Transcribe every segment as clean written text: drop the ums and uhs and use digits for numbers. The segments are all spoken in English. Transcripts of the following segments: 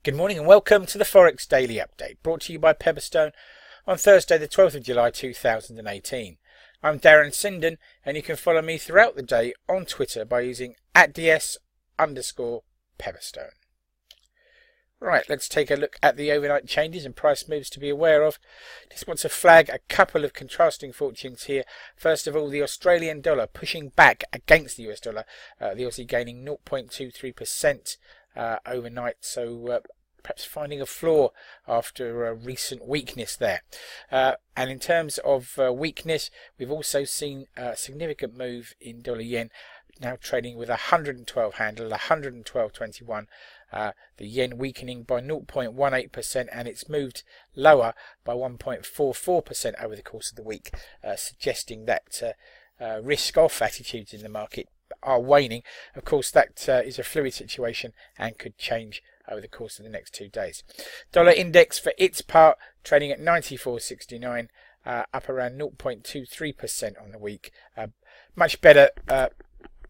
Good morning and welcome to the Forex Daily Update, brought to you by Pepperstone on Thursday the 12th of July 2018. I'm Darren Sinden and you can follow me throughout the day on Twitter by using @ds_Pepperstone. Right, let's take a look at the overnight changes and price moves to be aware of. Just want to flag a couple of contrasting fortunes here. First of all, the Australian dollar pushing back against the US dollar, the Aussie gaining 0.23% overnight, so perhaps finding a floor after a recent weakness there. And in terms of weakness, we've also seen a significant move in dollar yen, now trading with a 112 handle, 112.21. The yen weakening by 0.18%, and it's moved lower by 1.44% over the course of the week, suggesting that risk-off attitudes in the market are waning. Of course, that is a fluid situation and could change over the course of the next 2 days. Dollar index for its part trading at 94.69, up around 0.23% on the week. Much better,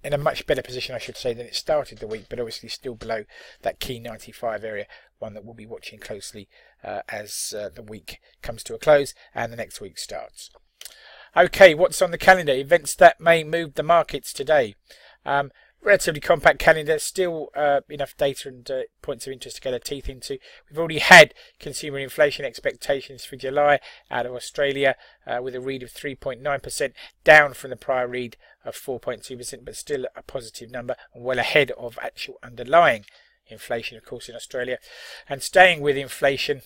in a much better position, I should say, than it started the week, but obviously still below that key 95 area, one that we'll be watching closely as the week comes to a close and the next week starts. Okay, what's on the calendar? Events that may move the markets today. Relatively compact calendar, still enough data and points of interest to get our teeth into. We've already had consumer inflation expectations for July out of Australia with a read of 3.9%, down from the prior read of 4.2%, but still a positive number and well ahead of actual underlying inflation, of course, in Australia. And staying with inflation,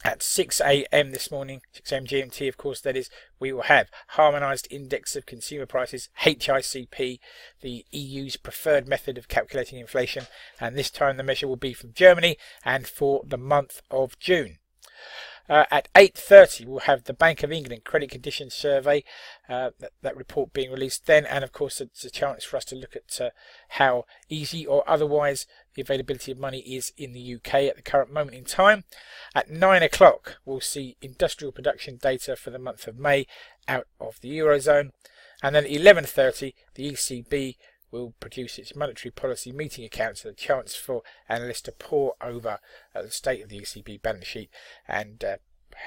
at 6 a.m. this morning, 6 a.m. GMT, of course, that is, we will have Harmonised Index of Consumer Prices, HICP, the EU's preferred method of calculating inflation, and this time the measure will be from Germany and for the month of June. At 8:30, we'll have the Bank of England Credit Conditions Survey, that report being released then, and of course it's a chance for us to look at how easy or otherwise the availability of money is in the UK at the current moment in time. At 9 o'clock, we'll see industrial production data for the month of May out of the Eurozone, and then at 11:30, the ECB will produce its monetary policy meeting accounts, so a chance for analysts to pore over the state of the ECB balance sheet and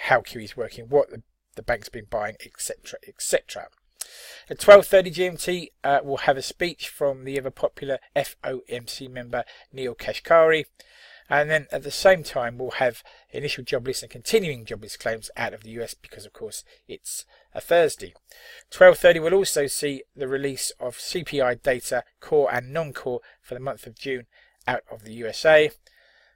how QE is working, what the bank's been buying, etc., etc. At 12:30 GMT, we'll have a speech from the ever popular FOMC member Neil Kashkari. And then at the same time, we'll have initial jobless and continuing jobless claims out of the US because, of course, it's a Thursday. 12:30 we'll also see the release of CPI data, core and non-core, for the month of June out of the USA.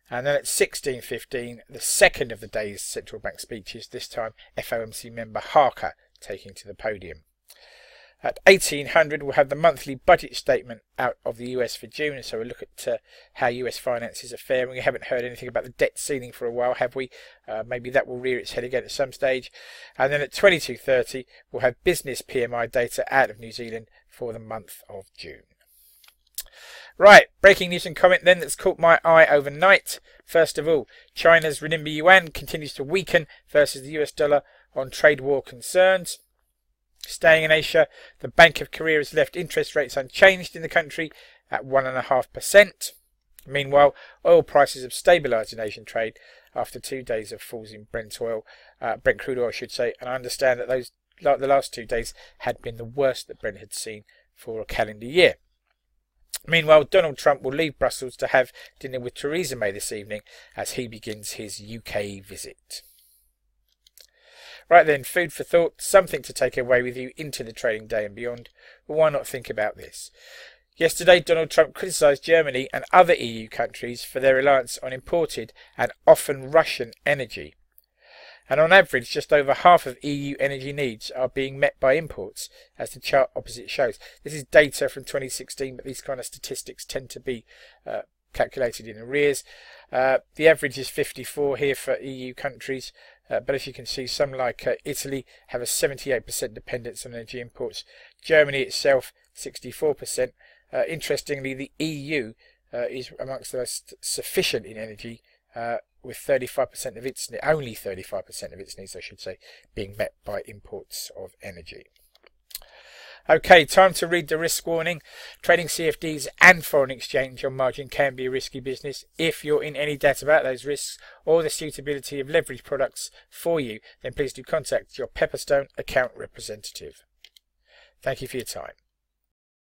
And then at 16:15, the second of the day's central bank speeches, this time FOMC member Harker taking to the podium. At 1800, we'll have the monthly budget statement out of the US for June, so we'll look at how US finances are faring. We haven't heard anything about the debt ceiling for a while, have we? Maybe that will rear its head again at some stage. And then at 22:30, we'll have business PMI data out of New Zealand for the month of June. Right, breaking news and comment then that's caught my eye overnight. First of all, China's renminbi yuan continues to weaken versus the US dollar on trade war concerns. Staying in Asia, the Bank of Korea has left interest rates unchanged in the country at 1.5%. Meanwhile, oil prices have stabilised in Asian trade after 2 days of falls in Brent crude oil, I should say, and I understand that the last 2 days had been the worst that Brent had seen for a calendar year. Meanwhile, Donald Trump will leave Brussels to have dinner with Theresa May this evening as he begins his UK visit. Right then, food for thought, something to take away with you into the trading day and beyond. But why not think about this? Yesterday, Donald Trump criticised Germany and other EU countries for their reliance on imported and often Russian energy. And on average, just over half of EU energy needs are being met by imports, as the chart opposite shows. This is data from 2016, but these kind of statistics tend to be calculated in arrears. The average is 54 here for EU countries, but as you can see, some like Italy have a 78% dependence on energy imports. Germany itself, 64%. Interestingly, the EU is amongst the most sufficient in energy, with 35% of its only 35% of its needs, I should say, being met by imports of energy. Okay, time to read the risk warning. Trading CFDs and foreign exchange on margin can be a risky business. If you're in any doubt about those risks or the suitability of leverage products for you, then please do contact your Pepperstone account representative. Thank you for your time.